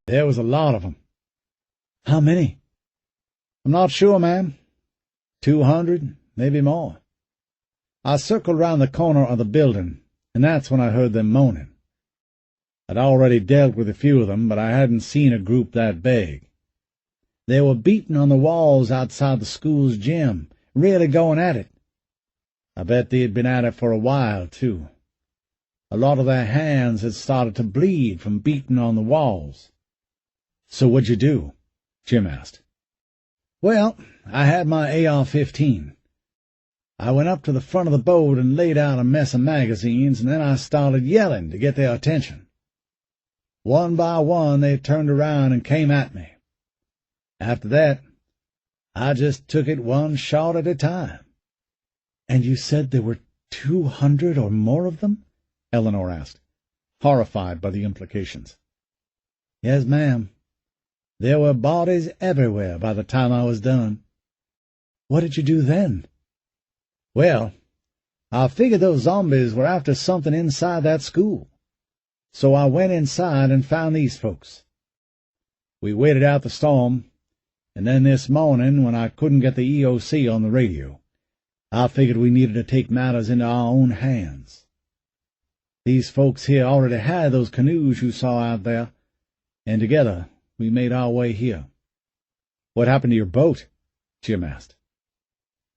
There was a lot of them. How many? I'm not sure, ma'am. 200, maybe more. I circled round the corner of the building, and that's when I heard them moaning. I'd already dealt with a few of them, but I hadn't seen a group that big. They were beating on the walls outside the school's gym, really going at it. I bet they'd been at it for a while, too. A lot of their hands had started to bleed from beating on the walls. So what'd you do? Jim asked. Well, I had my AR-15. I went up to the front of the boat and laid out a mess of magazines, and then I started yelling to get their attention. One by one, they turned around and came at me. After that, I just took it one shot at a time. And you said there were 200 or more of them? Eleanor asked, horrified by the implications. Yes, ma'am. There were bodies everywhere by the time I was done. What did you do then? Well, I figured those zombies were after something inside that school. So I went inside and found these folks. We waited out the storm, and then this morning, when I couldn't get the EOC on the radio, I figured we needed to take matters into our own hands. These folks here already had those canoes you saw out there, and together we made our way here. What happened to your boat? Jim asked.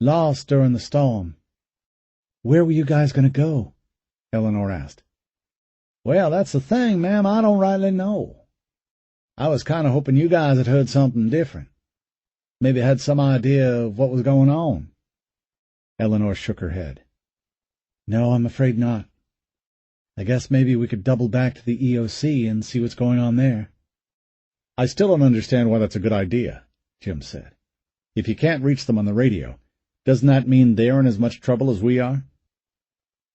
Lost during the storm. Where were you guys going to go? Eleanor asked. Well, that's the thing, ma'am. I don't rightly know. I was kind of hoping you guys had heard something different. Maybe had some idea of what was going on. Eleanor shook her head. No, I'm afraid not. I guess maybe we could double back to the EOC and see what's going on there. I still don't understand why that's a good idea, Jim said. If you can't reach them on the radio, doesn't that mean they're in as much trouble as we are?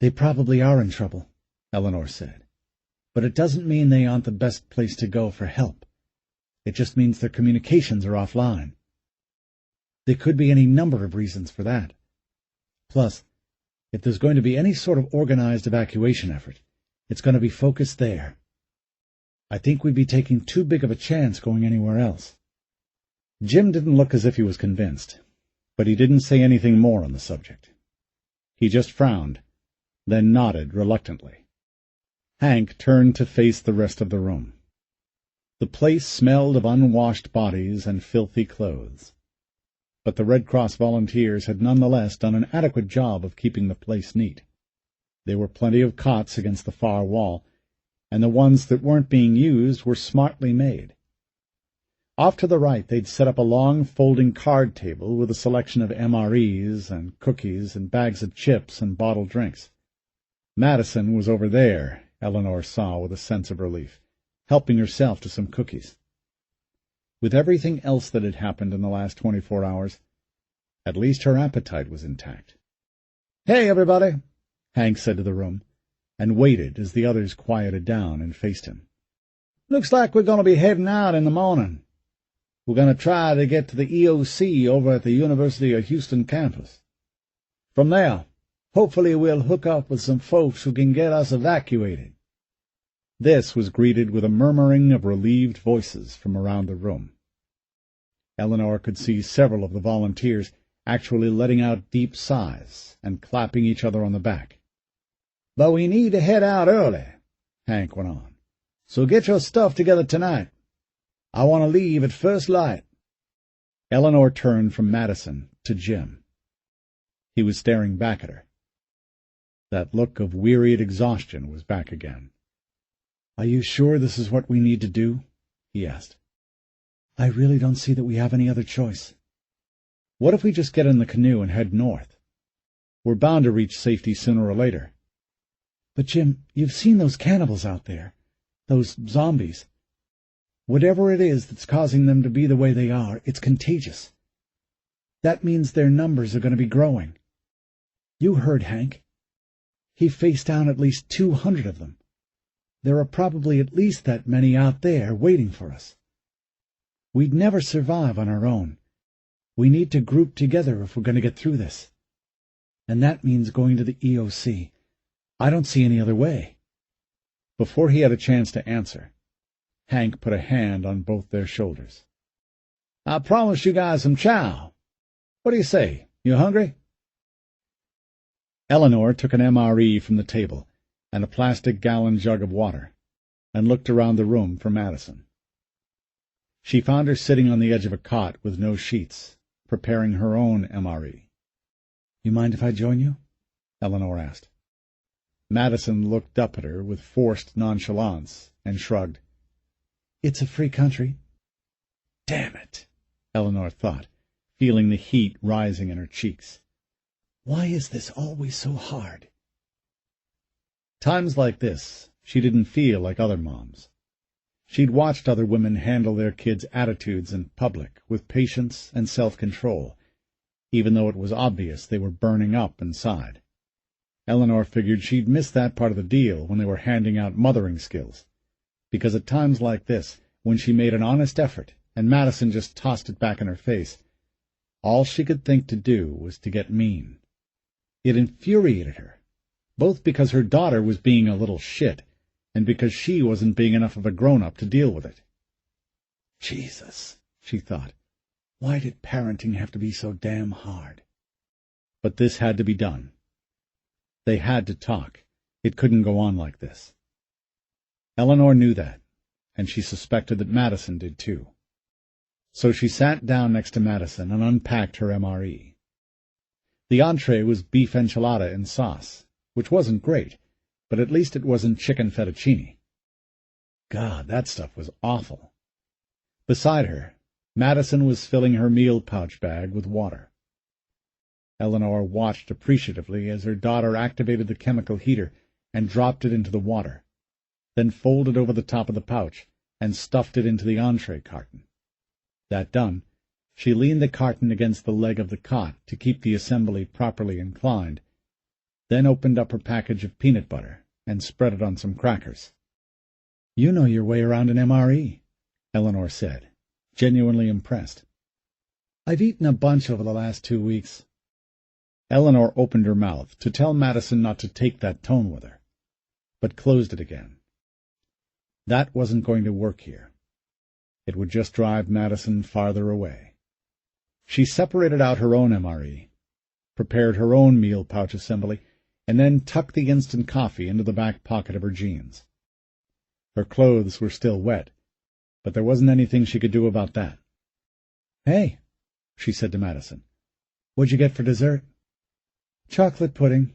They probably are in trouble, Eleanor said. But it doesn't mean they aren't the best place to go for help. It just means their communications are offline. There could be any number of reasons for that. Plus, if there's going to be any sort of organized evacuation effort, it's going to be focused there. I think we'd be taking too big of a chance going anywhere else. Jim didn't look as if he was convinced, but he didn't say anything more on the subject. He just frowned, then nodded reluctantly. Hank turned to face the rest of the room. The place smelled of unwashed bodies and filthy clothes. But the Red Cross volunteers had nonetheless done an adequate job of keeping the place neat. There were plenty of cots against the far wall, and the ones that weren't being used were smartly made. Off to the right they'd set up a long folding card table with a selection of MREs and cookies and bags of chips and bottled drinks. Madison was over there, Eleanor saw with a sense of relief, helping herself to some cookies. With everything else that had happened in the last 24 hours, at least her appetite was intact. "Hey, everybody," Hank said to the room, and waited as the others quieted down and faced him. "Looks like we're going to be heading out in the morning. We're going to try to get to the EOC over at the University of Houston campus. From there, hopefully we'll hook up with some folks who can get us evacuated." This was greeted with a murmuring of relieved voices from around the room. Eleanor could see several of the volunteers actually letting out deep sighs and clapping each other on the back. "But we need to head out early," Hank went on, "so get your stuff together tonight. I want to leave at first light." Eleanor turned from Madison to Jim. He was staring back at her. That look of wearied exhaustion was back again. "Are you sure this is what we need to do?" he asked. "I really don't see that we have any other choice." "What if we just get in the canoe and head north? We're bound to reach safety sooner or later." "But, Jim, you've seen those cannibals out there, those zombies. Whatever it is that's causing them to be the way they are, it's contagious. That means their numbers are going to be growing. You heard Hank. He faced down at least 200 of them. There are probably at least that many out there waiting for us. We'd never survive on our own. We need to group together if we're going to get through this. And that means going to the EOC. I don't see any other way." Before he had a chance to answer, Hank put a hand on both their shoulders. "I promised you guys some chow. What do you say? You hungry?" Eleanor took an MRE from the table and a plastic gallon jug of water, and looked around the room for Madison. She found her sitting on the edge of a cot with no sheets, preparing her own MRE. "You mind if I join you?" Eleanor asked. Madison looked up at her with forced nonchalance and shrugged. "It's a free country." "Damn it," Eleanor thought, feeling the heat rising in her cheeks. "Why is this always so hard?" Times like this, she didn't feel like other moms. She'd watched other women handle their kids' attitudes in public with patience and self-control, even though it was obvious they were burning up inside. Eleanor figured she'd missed that part of the deal when they were handing out mothering skills, because at times like this, when she made an honest effort and Madison just tossed it back in her face, all she could think to do was to get mean. It infuriated her, both because her daughter was being a little shit and because she wasn't being enough of a grown-up to deal with it. "Jesus," she thought, "why did parenting have to be so damn hard?" But this had to be done. They had to talk. It couldn't go on like this. Eleanor knew that, and she suspected that Madison did too. So she sat down next to Madison and unpacked her MRE. The entree was beef enchilada in sauce, which wasn't great, but at least it wasn't chicken fettuccine. God, that stuff was awful. Beside her, Madison was filling her meal pouch bag with water. Eleanor watched appreciatively as her daughter activated the chemical heater and dropped it into the water, then folded over the top of the pouch and stuffed it into the entree carton. That done, she leaned the carton against the leg of the cot to keep the assembly properly inclined, then opened up her package of peanut butter and spread it on some crackers. "You know your way around an MRE," Eleanor said, genuinely impressed. "I've eaten a bunch over the last 2 weeks." Eleanor opened her mouth to tell Madison not to take that tone with her, but closed it again. That wasn't going to work here. It would just drive Madison farther away. She separated out her own MRE, prepared her own meal pouch assembly, and then tucked the instant coffee into the back pocket of her jeans. Her clothes were still wet, but there wasn't anything she could do about that. "Hey," she said to Madison. "What'd you get for dessert?" "Chocolate pudding."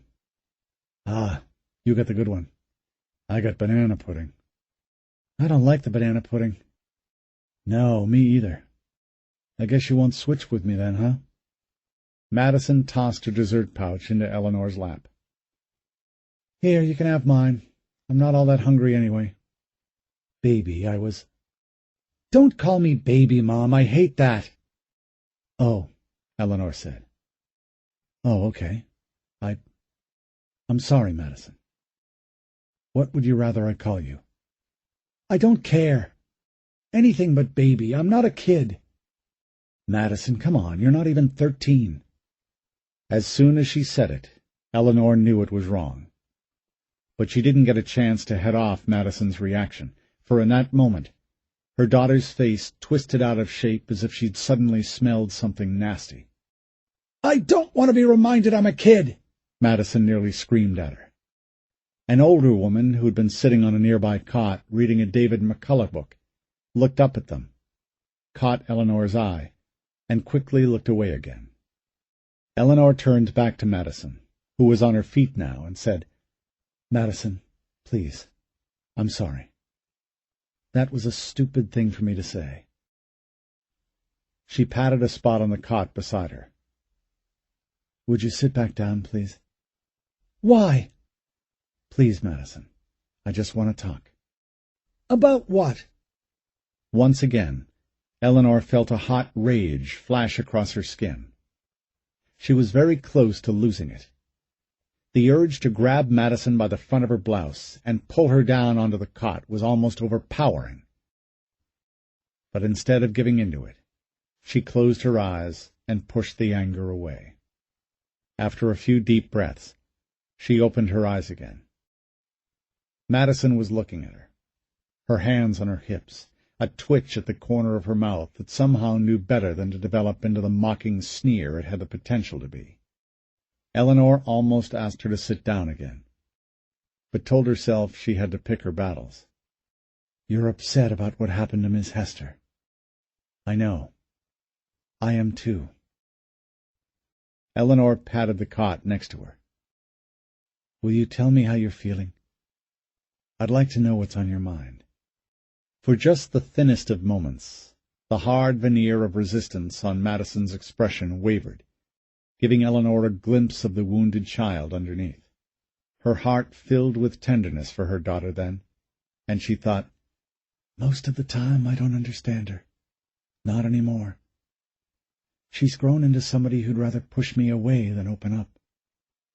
"Ah, you got the good one. I got banana pudding." "I don't like the banana pudding." "No, me either." "I guess you won't switch with me then, huh?" Madison tossed her dessert pouch into Eleanor's lap. "Here, you can have mine. I'm not all that hungry anyway." "Baby, I was—" "Don't call me baby, Mom. I hate that." "Oh," Eleanor said. "Oh, okay. I'm sorry, Madison. What would you rather I call you?" "I don't care. Anything but baby. I'm not a kid." "Madison, come on. You're not even 13. As soon as she said it, Eleanor knew it was wrong. But she didn't get a chance to head off Madison's reaction, for in that moment, her daughter's face twisted out of shape as if she'd suddenly smelled something nasty. "I don't want to be reminded I'm a kid!" Madison nearly screamed at her. An older woman who'd been sitting on a nearby cot reading a David McCullough book looked up at them, caught Eleanor's eye, and quickly looked away again. Eleanor turned back to Madison, who was on her feet now, and said, "Madison, please, I'm sorry. That was a stupid thing for me to say." She patted a spot on the cot beside her. "Would you sit back down, please?" "Why?" "Please, Madison. I just want to talk." "About what?" Once again, Eleanor felt a hot rage flash across her skin. She was very close to losing it. The urge to grab Madison by the front of her blouse and pull her down onto the cot was almost overpowering. But instead of giving into it, she closed her eyes and pushed the anger away. After a few deep breaths, she opened her eyes again. Madison was looking at her. her hands on her hips, a twitch at the corner of her mouth that somehow knew better than to develop into the mocking sneer it had the potential to be. Eleanor almost asked her to sit down again, but told herself she had to pick her battles. "You're upset about what happened to Miss Hester. I know. I am too." Eleanor patted the cot next to her. "Will you tell me how you're feeling? I'd like to know what's on your mind." For just the thinnest of moments, the hard veneer of resistance on Madison's expression wavered, giving Eleanor a glimpse of the wounded child underneath. Her heart filled with tenderness for her daughter then, and she thought, "Most of the time I don't understand her. Not any more. She's grown into somebody who'd rather push me away than open up.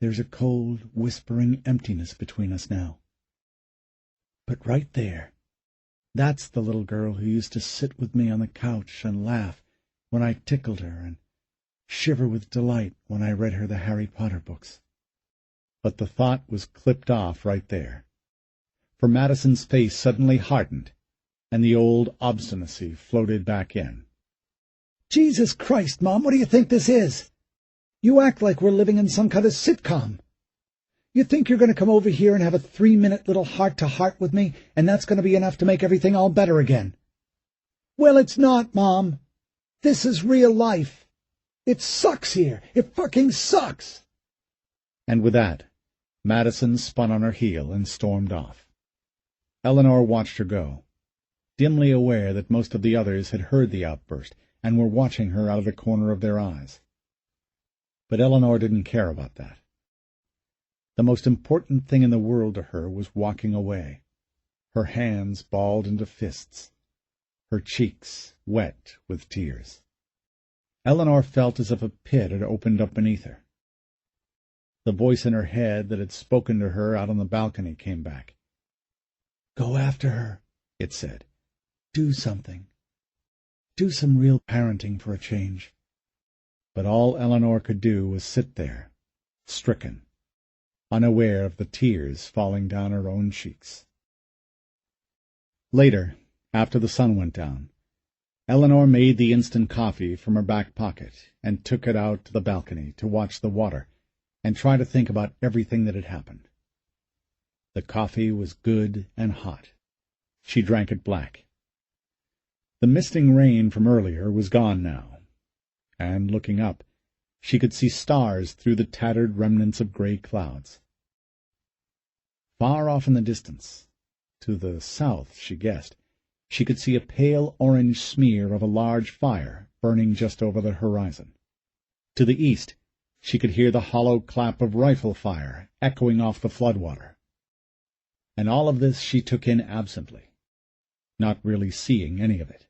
There's a cold, whispering emptiness between us now. But right there, that's the little girl who used to sit with me on the couch and laugh when I tickled her and shiver with delight when I read her the Harry Potter books." But the thought was clipped off right there, for Madison's face suddenly hardened, and the old obstinacy floated back in. "Jesus Christ, Mom, what do you think this is? You act like we're living in some kind of sitcom. You think you're going to come over here and have a 3-minute little heart-to-heart with me, and that's going to be enough to make everything all better again? Well, it's not, Mom. This is real life. It sucks here. It fucking sucks." And with that, Madison spun on her heel and stormed off. Eleanor watched her go, dimly aware that most of the others had heard the outburst and were watching her out of the corner of their eyes. But Eleanor didn't care about that. The most important thing in the world to her was walking away, her hands balled into fists, her cheeks wet with tears. Eleanor felt as if a pit had opened up beneath her. The voice in her head that had spoken to her out on the balcony came back. "Go after her," it said. "Do something. Do some real parenting for a change." But all Eleanor could do was sit there, stricken, unaware of the tears falling down her own cheeks. Later, after the sun went down, Eleanor made the instant coffee from her back pocket and took it out to the balcony to watch the water and try to think about everything that had happened. The coffee was good and hot. She drank it black. The misting rain from earlier was gone now, and, looking up, she could see stars through the tattered remnants of gray clouds. Far off in the distance, to the south, she guessed, she could see a pale orange smear of a large fire burning just over the horizon. To the east, she could hear the hollow clap of rifle fire echoing off the floodwater. And all of this she took in absently, not really seeing any of it.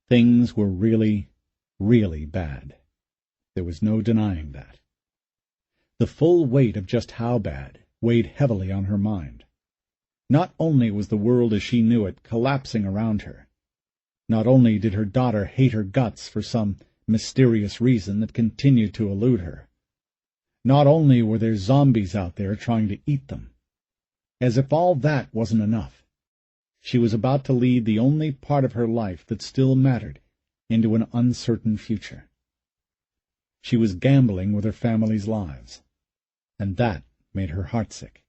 Things were really, really bad. There was no denying that. The full weight of just how bad weighed heavily on her mind. Not only was the world as she knew it collapsing around her, not only did her daughter hate her guts for some mysterious reason that continued to elude her, not only were there zombies out there trying to eat them. As if all that wasn't enough, she was about to lead the only part of her life that still mattered into an uncertain future. She was gambling with her family's lives, and that made her heartsick.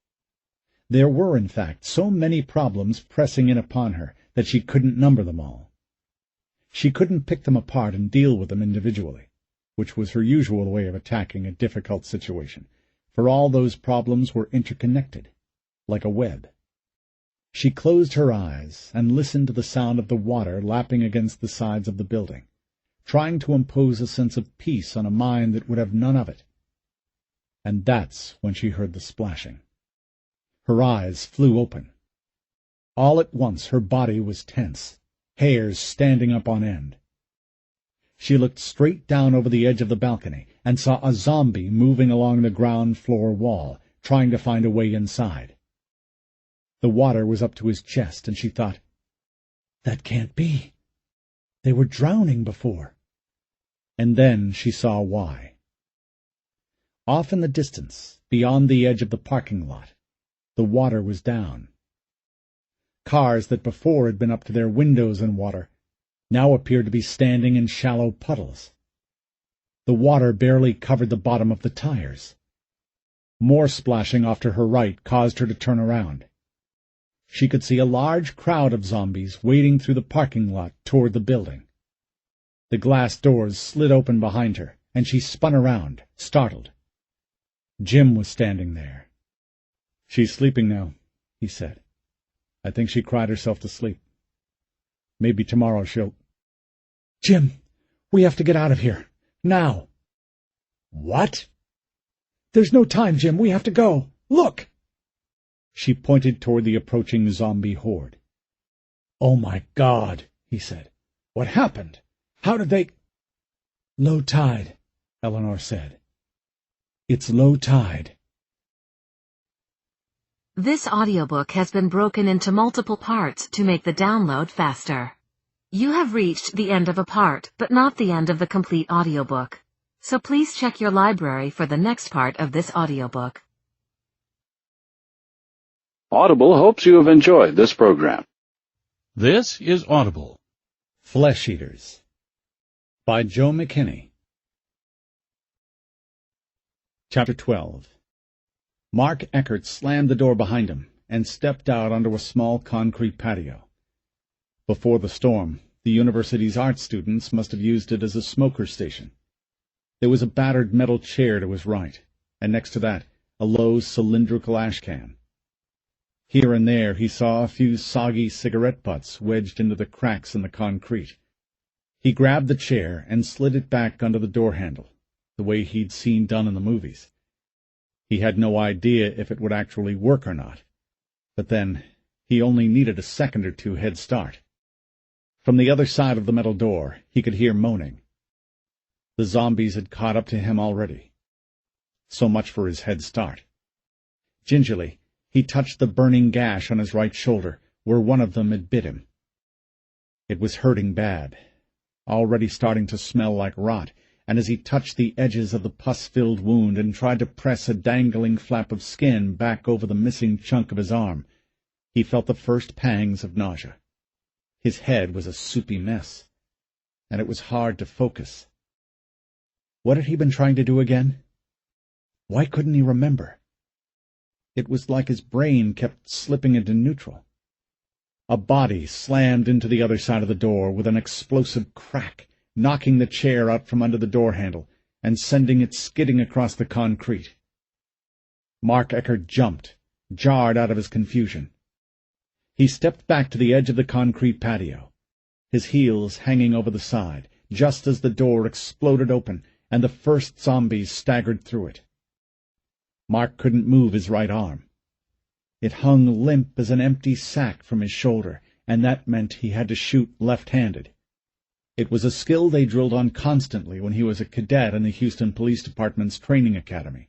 There were, in fact, so many problems pressing in upon her that she couldn't number them all. She couldn't pick them apart and deal with them individually, which was her usual way of attacking a difficult situation, for all those problems were interconnected, like a web. She closed her eyes and listened to the sound of the water lapping against the sides of the building, trying to impose a sense of peace on a mind that would have none of it. And that's when she heard the splashing. Her eyes flew open. All at once her body was tense, hairs standing up on end. She looked straight down over the edge of the balcony and saw a zombie moving along the ground floor wall, trying to find a way inside. The water was up to his chest, and she thought, "That can't be. They were drowning before." And then she saw why. Off in the distance, beyond the edge of the parking lot, the water was down. Cars that before had been up to their windows in water now appeared to be standing in shallow puddles. The water barely covered the bottom of the tires. More splashing off to her right caused her to turn around. She could see a large crowd of zombies wading through the parking lot toward the building. The glass doors slid open behind her, and she spun around, startled. Jim was standing there. "She's sleeping now," he said. "I think she cried herself to sleep. Maybe tomorrow she'll—" "Jim, we have to get out of here. Now." "What?" "There's no time, Jim. We have to go. Look!" She pointed toward the approaching zombie horde. "Oh, my God," he said. "What happened? How did they—" "Low tide," Eleanor said. "It's low tide." This audiobook has been broken into multiple parts to make the download faster. You have reached the end of a part, but not the end of the complete audiobook. So please check your library for the next part of this audiobook. Audible hopes you have enjoyed this program. This is Audible. Flesh Eaters by Joe McKinney. Chapter 12. Mark Eckert slammed the door behind him and stepped out onto a small concrete patio. Before the storm, the university's art students must have used it as a smoker station. There was a battered metal chair to his right, and next to that, a low cylindrical ashcan. Here and there he saw a few soggy cigarette butts wedged into the cracks in the concrete. He grabbed the chair and slid it back under the door handle, the way he'd seen done in the movies. He had no idea if it would actually work or not, but then he only needed a second or two head start. From the other side of the metal door he could hear moaning. The zombies had caught up to him already. So much for his head start. Gingerly, he touched the burning gash on his right shoulder, where one of them had bit him. It was hurting bad, already starting to smell like rot, and as he touched the edges of the pus-filled wound and tried to press a dangling flap of skin back over the missing chunk of his arm, he felt the first pangs of nausea. His head was a soupy mess, and it was hard to focus. What had he been trying to do again? Why couldn't he remember? It was like his brain kept slipping into neutral. A body slammed into the other side of the door with an explosive crack, knocking the chair out from under the door handle and sending it skidding across the concrete. Mark Eckert jumped, jarred out of his confusion. He stepped back to the edge of the concrete patio, his heels hanging over the side, just as the door exploded open and the first zombies staggered through it. Mark couldn't move his right arm. It hung limp as an empty sack from his shoulder, and that meant he had to shoot left-handed. It was a skill they drilled on constantly when he was a cadet in the Houston Police Department's training academy.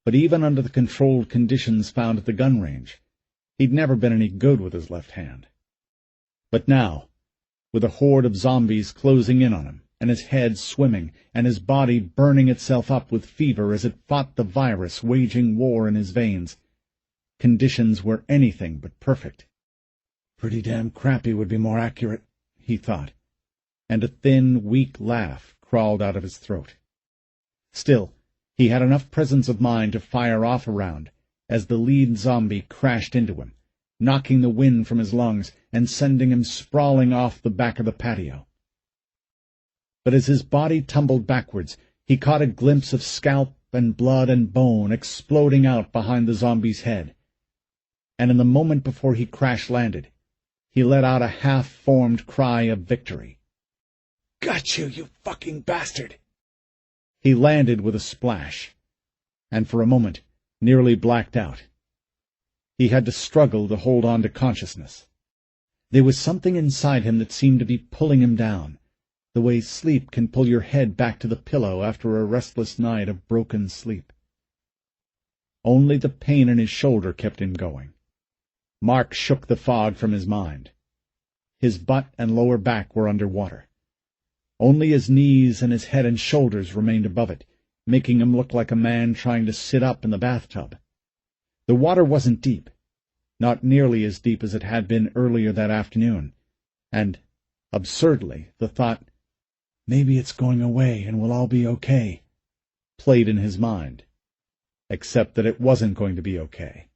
But even under the controlled conditions found at the gun range, he'd never been any good with his left hand. But now, with a horde of zombies closing in on him, and his head swimming, and his body burning itself up with fever as it fought the virus waging war in his veins, conditions were anything but perfect. Pretty damn crappy would be more accurate, he thought, and a thin, weak laugh crawled out of his throat. Still, he had enough presence of mind to fire off a round as the lead zombie crashed into him, knocking the wind from his lungs and sending him sprawling off the back of the patio. But as his body tumbled backwards, he caught a glimpse of scalp and blood and bone exploding out behind the zombie's head. And in the moment before he crash-landed, he let out a half-formed cry of victory. "Got you, you fucking bastard!" He landed with a splash, and for a moment nearly blacked out. He had to struggle to hold on to consciousness. There was something inside him that seemed to be pulling him down, the way sleep can pull your head back to the pillow after a restless night of broken sleep. Only the pain in his shoulder kept him going. Mark shook the fog from his mind. His butt and lower back were under water. Only his knees and his head and shoulders remained above it, making him look like a man trying to sit up in the bathtub. The water wasn't deep. not nearly as deep as it had been earlier that afternoon, and, absurdly, the thought, "Maybe it's going away and we'll all be okay," played in his mind, except that it wasn't going to be okay.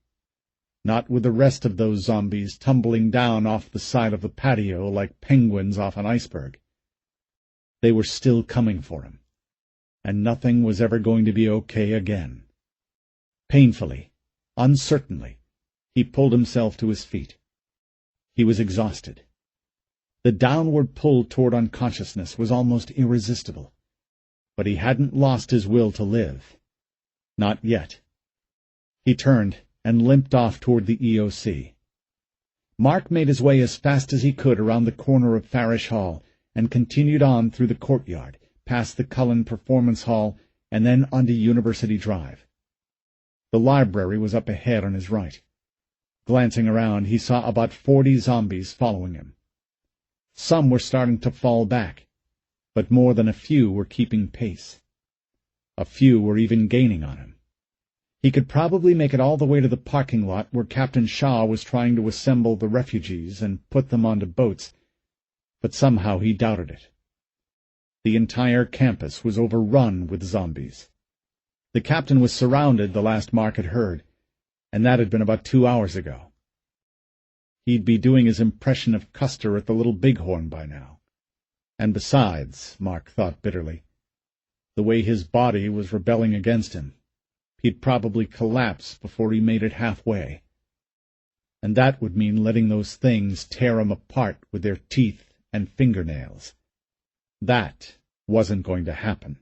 Not with the rest of those zombies tumbling down off the side of the patio like penguins off an iceberg. They were still coming for him, and nothing was ever going to be okay again. Painfully, uncertainly, he pulled himself to his feet. He was exhausted. The downward pull toward unconsciousness was almost irresistible, but he hadn't lost his will to live. Not yet. He turned and limped off toward the EOC. Mark made his way as fast as he could around the corner of Farish Hall and continued on through the courtyard, past the Cullen Performance Hall, and then onto University Drive. The library was up ahead on his right. Glancing around, he saw about 40 zombies following him. Some were starting to fall back, but more than a few were keeping pace. A few were even gaining on him. He could probably make it all the way to the parking lot where Captain Shaw was trying to assemble the refugees and put them onto boats, but somehow he doubted it. The entire campus was overrun with zombies. The captain was surrounded, the last Mark had heard, and that had been about 2 hours ago. He'd be doing his impression of Custer at the Little Bighorn by now. And besides, Mark thought bitterly, the way his body was rebelling against him, he'd probably collapse before he made it halfway. And that would mean letting those things tear him apart with their teeth and fingernails. That wasn't going to happen.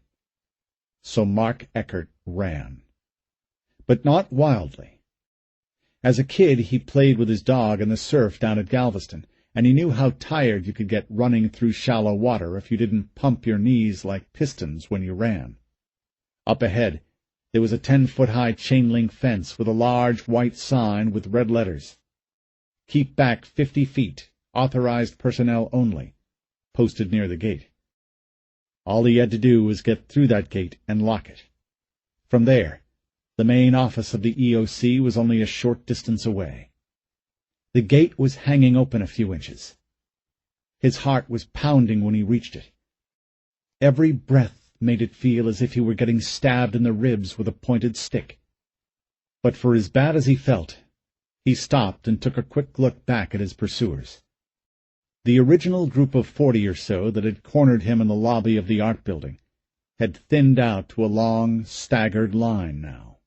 So Mark Eckert ran. But not wildly. As a kid, he played with his dog in the surf down at Galveston, and he knew how tired you could get running through shallow water if you didn't pump your knees like pistons when you ran. Up ahead, there was a 10-foot-high chain-link fence with a large white sign with red letters. "Keep back 50 feet, authorized personnel only," posted near the gate. All he had to do was get through that gate and lock it. From there, the main office of the EOC was only a short distance away. The gate was hanging open a few inches. His heart was pounding when he reached it. Every breath made it feel as if he were getting stabbed in the ribs with a pointed stick. But for as bad as he felt, he stopped and took a quick look back at his pursuers. The original group of 40 or so that had cornered him in the lobby of the art building had thinned out to a long, staggered line now.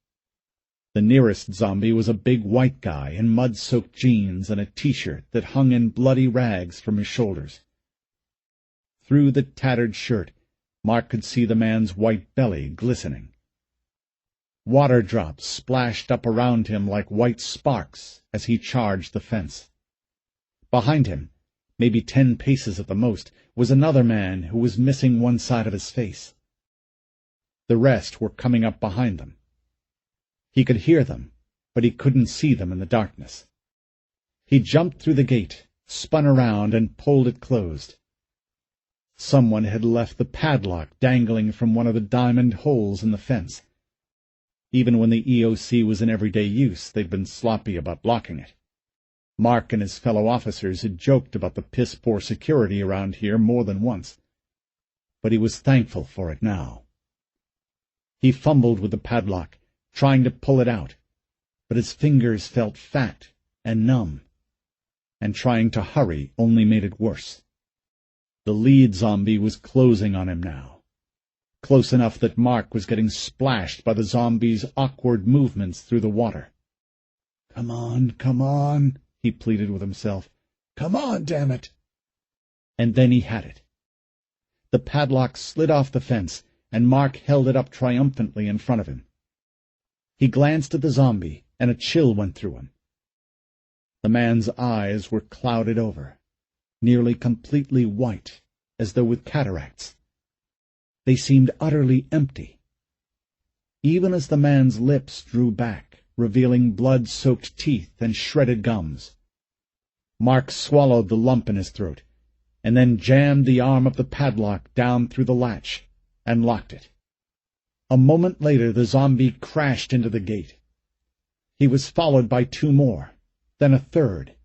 The nearest zombie was a big white guy in mud-soaked jeans and a T-shirt that hung in bloody rags from his shoulders. Through the tattered shirt, Mark could see the man's white belly glistening. Water drops splashed up around him like white sparks as he charged the fence. Behind him, maybe 10 paces at the most, was another man who was missing one side of his face. The rest were coming up behind them. He could hear them, but he couldn't see them in the darkness. He jumped through the gate, spun around, and pulled it closed. Someone had left the padlock dangling from one of the diamond holes in the fence. Even when the EOC was in everyday use, they'd been sloppy about locking it. Mark and his fellow officers had joked about the piss-poor security around here more than once, but he was thankful for it now. He fumbled with the padlock, trying to pull it out, but his fingers felt fat and numb, and trying to hurry only made it worse. The lead zombie was closing on him now, close enough that Mark was getting splashed by the zombie's awkward movements through the water. "Come on," he pleaded with himself. "Come on, damn it!" And then he had it. The padlock slid off the fence, and Mark held it up triumphantly in front of him. He glanced at the zombie, and a chill went through him. The man's eyes were clouded over, nearly completely white, as though with cataracts. They seemed utterly empty. Even as the man's lips drew back, revealing blood-soaked teeth and shredded gums, Mark swallowed the lump in his throat, and then jammed the arm of the padlock down through the latch and locked it. A moment later the zombie crashed into the gate. He was followed by 2 more, then a third.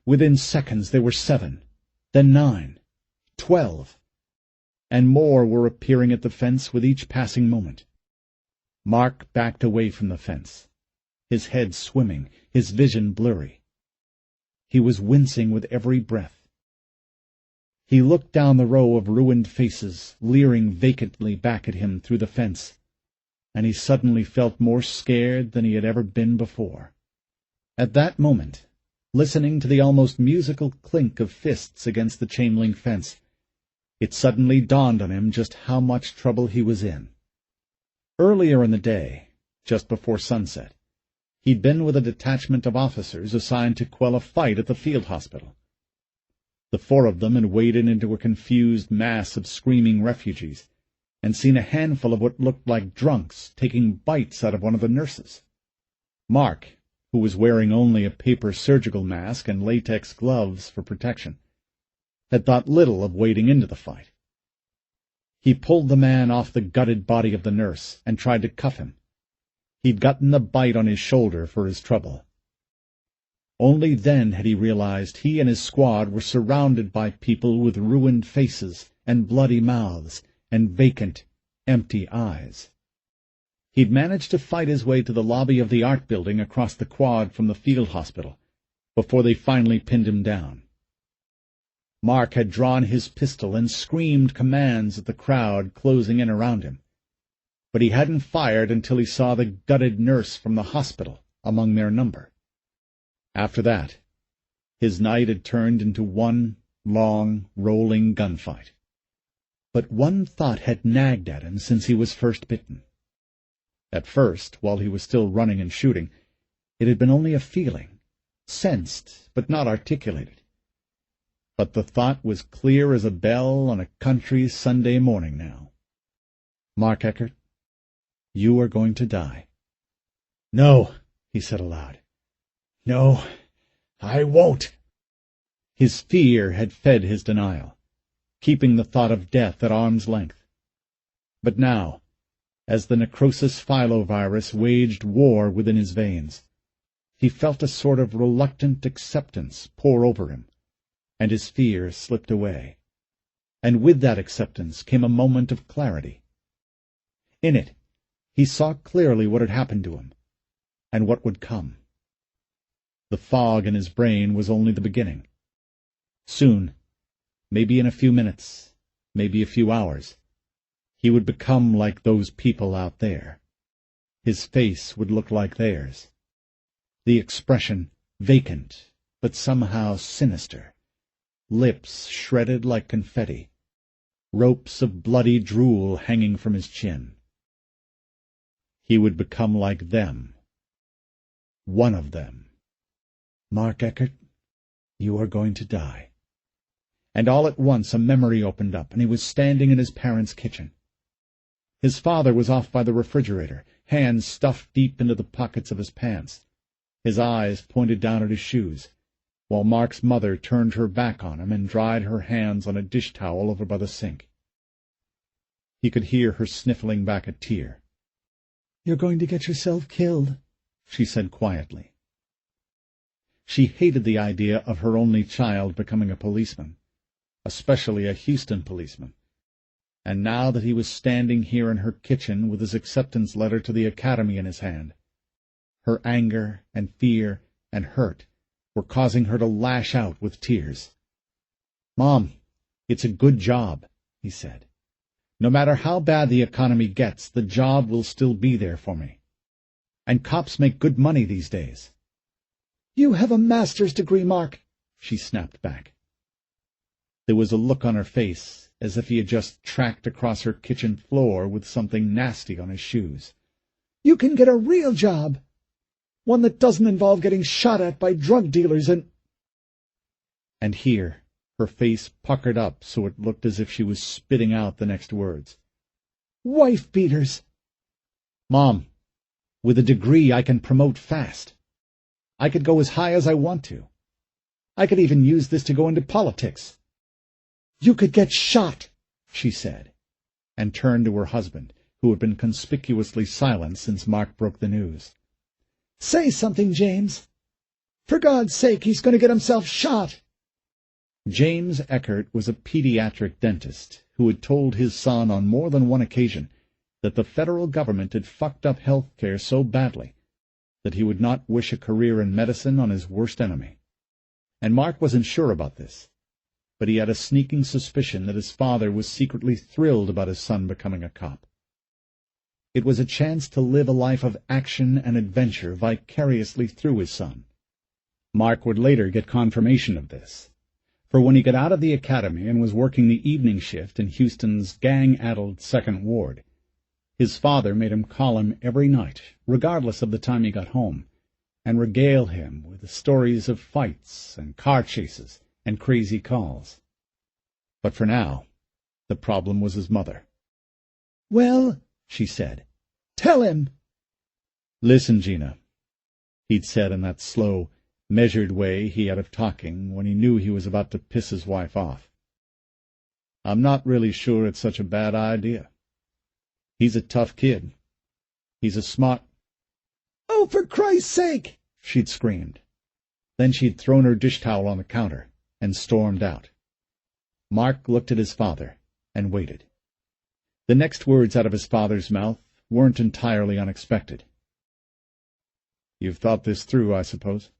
Within seconds there were 7, then 9, 12, and more were appearing at the fence with each passing moment. Mark backed away from the fence, his head swimming, his vision blurry. He was wincing with every breath. He looked down the row of ruined faces, leering vacantly back at him through the fence, and he suddenly felt more scared than he had ever been before. At that moment, listening to the almost musical clink of fists against the chain-link fence, it suddenly dawned on him just how much trouble he was in. Earlier in the day, just before sunset, he'd been with a detachment of officers assigned to quell a fight at the field hospital. The 4 of them had waded into a confused mass of screaming refugees and seen a handful of what looked like drunks taking bites out of one of the nurses. Mark, who was wearing only a paper surgical mask and latex gloves for protection, had thought little of wading into the fight. He pulled the man off the gutted body of the nurse and tried to cuff him. He'd gotten the bite on his shoulder for his trouble. Only then had he realized he and his squad were surrounded by people with ruined faces and bloody mouths and vacant, empty eyes. He'd managed to fight his way to the lobby of the art building across the quad from the field hospital before they finally pinned him down. Mark had drawn his pistol and screamed commands at the crowd closing in around him, but he hadn't fired until he saw the gutted nurse from the hospital among their number. After that, his night had turned into one long, rolling gunfight. But one thought had nagged at him since he was first bitten. At first, while he was still running and shooting, it had been only a feeling, sensed but not articulated. But the thought was clear as a bell on a country Sunday morning now. "Mark Eckert, you are going to die." "No," he said aloud. "No, I won't." His fear had fed his denial, keeping the thought of death at arm's length. But now, as the necrosis filovirus waged war within his veins, he felt a sort of reluctant acceptance pour over him, and his fear slipped away. And with that acceptance came a moment of clarity. In it, he saw clearly what had happened to him, and what would come. The fog in his brain was only the beginning. Soon, maybe in a few minutes, maybe a few hours, he would become like those people out there. His face would look like theirs. The expression vacant, but somehow sinister. Lips shredded like confetti. Ropes of bloody drool hanging from his chin. He would become like them. One of them. "Mark Eckert, you are going to die." And all at once a memory opened up, and he was standing in his parents' kitchen. His father was off by the refrigerator, hands stuffed deep into the pockets of his pants. His eyes pointed down at his shoes, while Mark's mother turned her back on him and dried her hands on a dish towel over by the sink. He could hear her sniffling back a tear. "You're going to get yourself killed," she said quietly. She hated the idea of her only child becoming a policeman, especially a Houston policeman. And now that he was standing here in her kitchen with his acceptance letter to the academy in his hand, her anger and fear and hurt were causing her to lash out with tears. "Mom, it's a good job," he said. "No matter how bad the economy gets, the job will still be there for me. And cops make good money these days." "You have a master's degree, Mark," she snapped back. There was a look on her face as if he had just tracked across her kitchen floor with something nasty on his shoes. "You can get a real job, one that doesn't involve getting shot at by drug dealers and here her face puckered up so it looked as if she was spitting out the next words. "Wife-beaters." "Mom, with a degree I can promote fast. I could go as high as I want to. I could even use this to go into politics." "You could get shot," she said, and turned to her husband, who had been conspicuously silent since Mark broke the news. "Say something, James." For God's sake, he's going to get himself shot. James Eckert was a pediatric dentist who had told his son on more than one occasion that the federal government had fucked up health care so badly that he would not wish a career in medicine on his worst enemy. And Mark wasn't sure about this, but he had a sneaking suspicion that his father was secretly thrilled about his son becoming a cop. It was a chance to live a life of action and adventure vicariously through his son. Mark would later get confirmation of this, for when he got out of the academy and was working the evening shift in Houston's gang-addled Second Ward, his father made him call him every night, regardless of the time he got home, and regale him with the stories of fights and car chases and crazy calls. But for now, the problem was his mother. "Well," she said, "tell him." "Listen, Gina," he'd said in that slow, measured way he had of talking when he knew he was about to piss his wife off. "I'm not really sure it's such a bad idea. He's a tough kid. He's a smart—" "Oh, for Christ's sake!" she'd screamed. Then she'd thrown her dish towel on the counter and stormed out. Mark looked at his father and waited. The next words out of his father's mouth weren't entirely unexpected. "You've thought this through, I suppose?"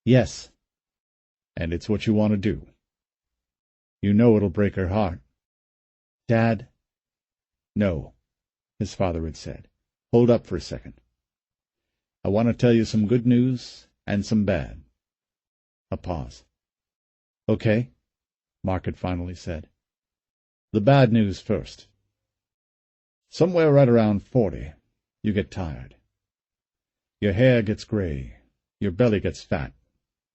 "Yes." "And it's what you want to do. You know it'll break her heart." "Dad." "No," his father had said. "Hold up for a second. I want to tell you some good news and some bad." A pause. "Okay," Mark had finally said. "The bad news first. Somewhere right around 40, you get tired. Your hair gets gray, your belly gets fat,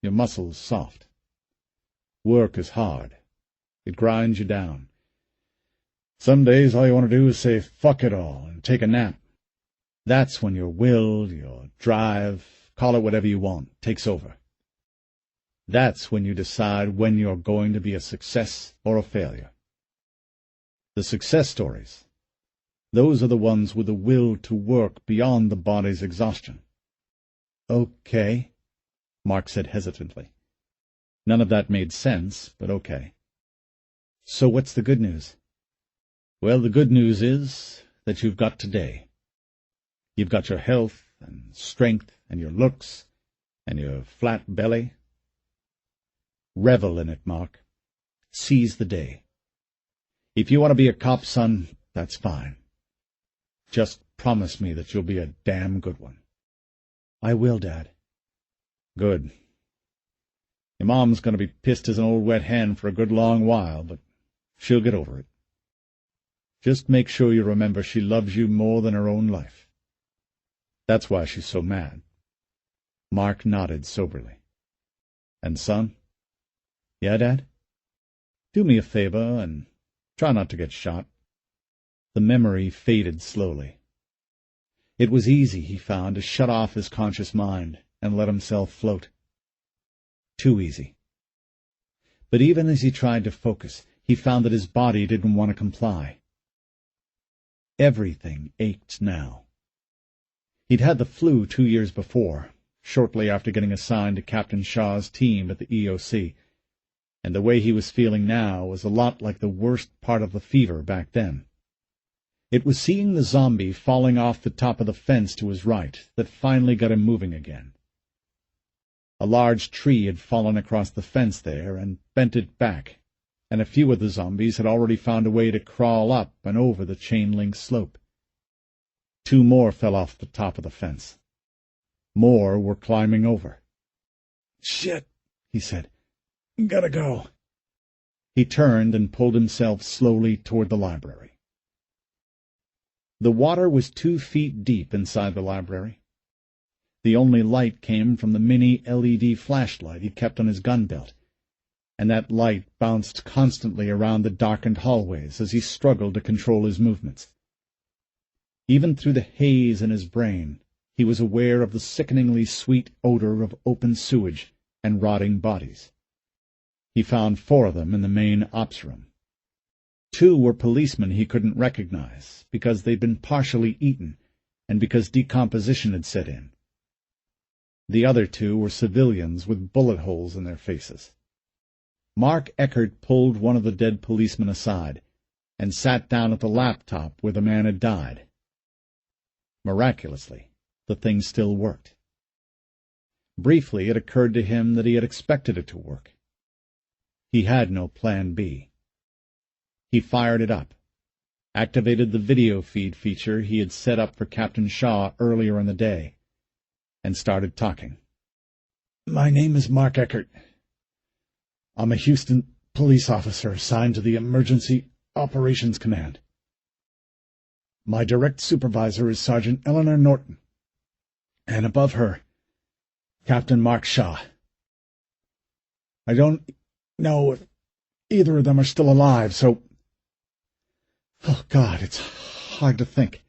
your muscles soft. Work is hard. It grinds you down. Some days all you want to do is say fuck it all and take a nap. That's when your will, your drive, call it whatever you want, takes over. That's when you decide when you're going to be a success or a failure. The success stories, those are the ones with the will to work beyond the body's exhaustion." "Okay," Mark said hesitantly. None of that made sense, but okay. "So what's the good news?" "Well, the good news is that you've got today. You've got your health and strength and your looks and your flat belly. Revel in it, Mark. Seize the day. If you want to be a cop, son, that's fine. Just promise me that you'll be a damn good one." "I will, Dad." "Good. Your mom's going to be pissed as an old wet hen for a good long while, but she'll get over it. Just make sure you remember she loves you more than her own life. That's why she's so mad." Mark nodded soberly. "And, son?" "Yeah, Dad?" "Do me a favor and try not to get shot." The memory faded slowly. It was easy, he found, to shut off his conscious mind and let himself float. Too easy. But even as he tried to focus, he found that his body didn't want to comply. Everything ached now. He'd had the flu 2 years before, shortly after getting assigned to Captain Shaw's team at the EOC, and the way he was feeling now was a lot like the worst part of the fever back then. It was seeing the zombie falling off the top of the fence to his right that finally got him moving again. A large tree had fallen across the fence there and bent it back, and a few of the zombies had already found a way to crawl up and over the chain-link slope. 2 more fell off the top of the fence. More were climbing over. "Shit," he said. "Gotta go." He turned and pulled himself slowly toward the library. The water was 2 feet deep inside the library. The only light came from the mini LED flashlight he kept on his gun belt, and that light bounced constantly around the darkened hallways as he struggled to control his movements. Even through the haze in his brain, he was aware of the sickeningly sweet odor of open sewage and rotting bodies. He found 4 of them in the main ops room. 2 were policemen he couldn't recognize because they'd been partially eaten and because decomposition had set in. The other two were civilians with bullet holes in their faces. Mark Eckert pulled one of the dead policemen aside and sat down at the laptop where the man had died. Miraculously, the thing still worked. Briefly, it occurred to him that he had expected it to work. He had no plan B. He fired it up, activated the video feed feature he had set up for Captain Shaw earlier in the day, and started talking. My name is Mark Eckert. I'm a Houston police officer assigned to the Emergency Operations Command. My direct supervisor is Sergeant Eleanor Norton, and above her, Captain Mark Shaw. I don't know if either of them are still alive, so... Oh, God, it's hard to think.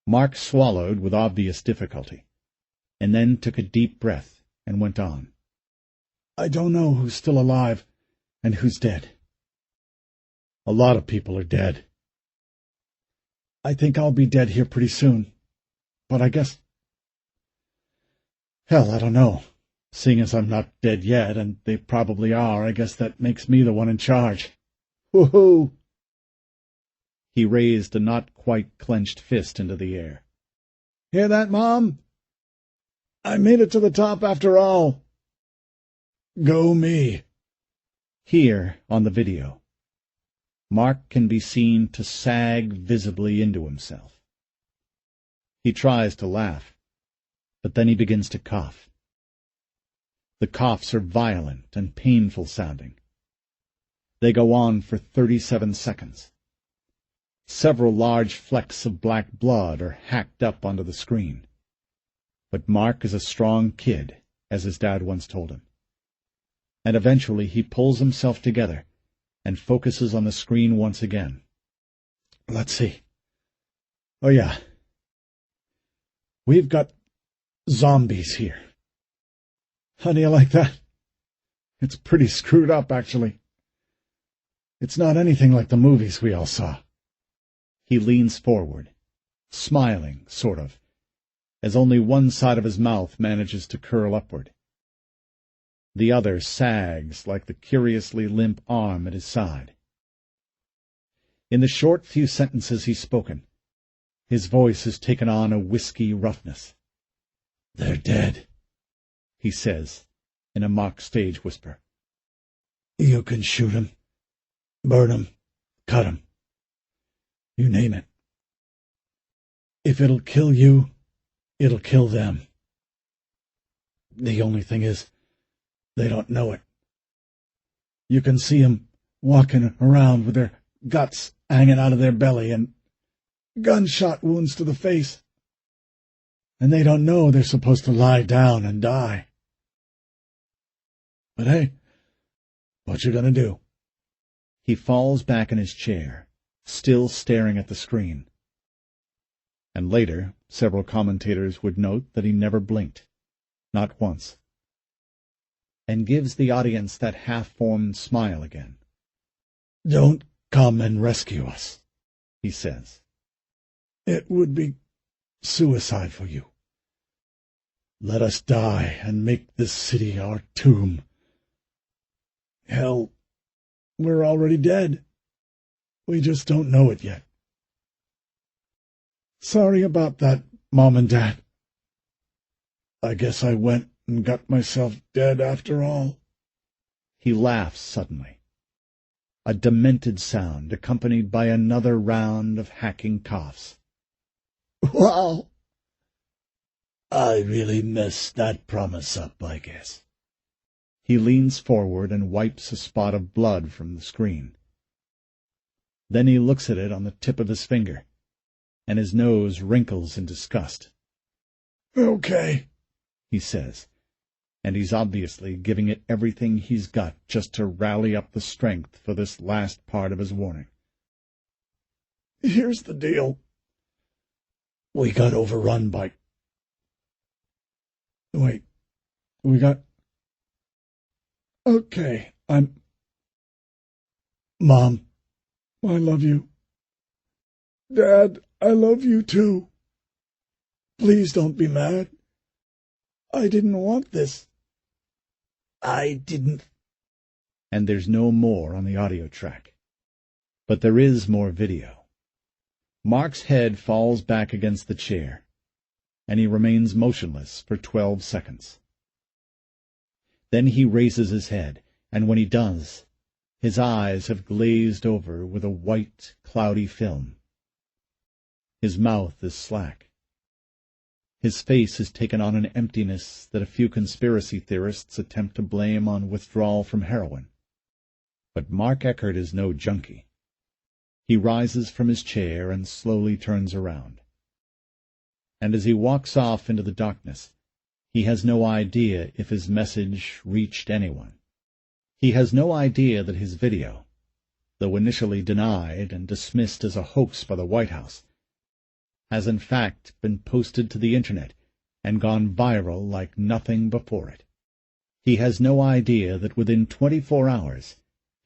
Mark swallowed with obvious difficulty, and then took a deep breath and went on. I don't know who's still alive and who's dead. A lot of people are dead. I think I'll be dead here pretty soon, but I guess... Hell, I don't know. Seeing as I'm not dead yet, and they probably are, I guess that makes me the one in charge. Woohoo! He raised a not-quite-clenched fist into the air. Hear that, Mom? I made it to the top after all. Go me. Here, on the video, Mark can be seen to sag visibly into himself. He tries to laugh, but then he begins to cough. The coughs are violent and painful sounding. They go on for 37 seconds. Several large flecks of black blood are hacked up onto the screen. But Mark is a strong kid, as his dad once told him. And eventually he pulls himself together and focuses on the screen once again. Let's see. Oh, yeah. We've got zombies here. How do you like that? It's pretty screwed up, actually. It's not anything like the movies we all saw. He leans forward, smiling, sort of, as only one side of his mouth manages to curl upward. The other sags like the curiously limp arm at his side. In the short few sentences he's spoken, his voice has taken on a whiskey roughness. They're dead, he says, in a mock stage whisper. You can shoot 'em, burn 'em, cut 'em. You name it. If it'll kill you, it'll kill them. The only thing is, they don't know it. You can see 'em walking around with their guts hanging out of their belly and gunshot wounds to the face. And they don't know they're supposed to lie down and die. But hey, what you gonna do? He falls back in his chair, still staring at the screen. And later, several commentators would note that he never blinked, not once, and gives the audience that half-formed smile again. Don't come and rescue us, he says. It would be suicide for you. Let us die and make this city our tomb. Hell, we're already dead. We just don't know it yet. Sorry about that, Mom and Dad. I guess I went and got myself dead after all. He laughs suddenly, a demented sound accompanied by another round of hacking coughs. Wow! I really messed that promise up, I guess. He leans forward and wipes a spot of blood from the screen. Then he looks at it on the tip of his finger, and his nose wrinkles in disgust. Okay, he says, and he's obviously giving it everything he's got just to rally up the strength for this last part of his warning. Here's the deal. We got overrun by... Wait, we got... Okay, Mom, I love you. Dad, I love you too. Please don't be mad. I didn't want this. I didn't. And there's no more on the audio track. But there is more video. Mark's head falls back against the chair, and he remains motionless for 12 seconds. Then he raises his head, and when he does, his eyes have glazed over with a white, cloudy film. His mouth is slack. His face has taken on an emptiness that a few conspiracy theorists attempt to blame on withdrawal from heroin. But Mark Eckert is no junkie. He rises from his chair and slowly turns around. And as he walks off into the darkness, he has no idea if his message reached anyone. He has no idea that his video, though initially denied and dismissed as a hoax by the White House, has in fact been posted to the Internet and gone viral like nothing before it. He has no idea that within 24 hours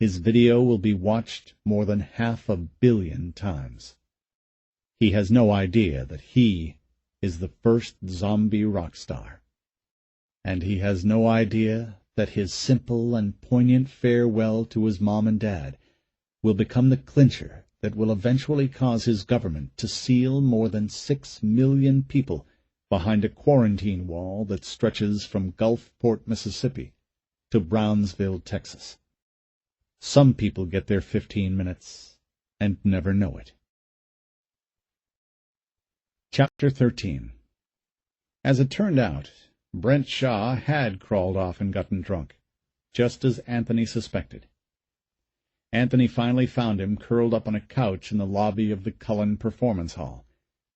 his video will be watched more than 500 million times. He has no idea that he is the first zombie rock star. And he has no idea that his simple and poignant farewell to his mom and dad will become the clincher that will eventually cause his government to seal more than 6 million people behind a quarantine wall that stretches from Gulfport, Mississippi, to Brownsville, Texas. Some people get their 15 minutes and never know it. Chapter 13. As it turned out, Brent Shaw had crawled off and gotten drunk, just as Anthony suspected. Anthony finally found him curled up on a couch in the lobby of the Cullen Performance Hall,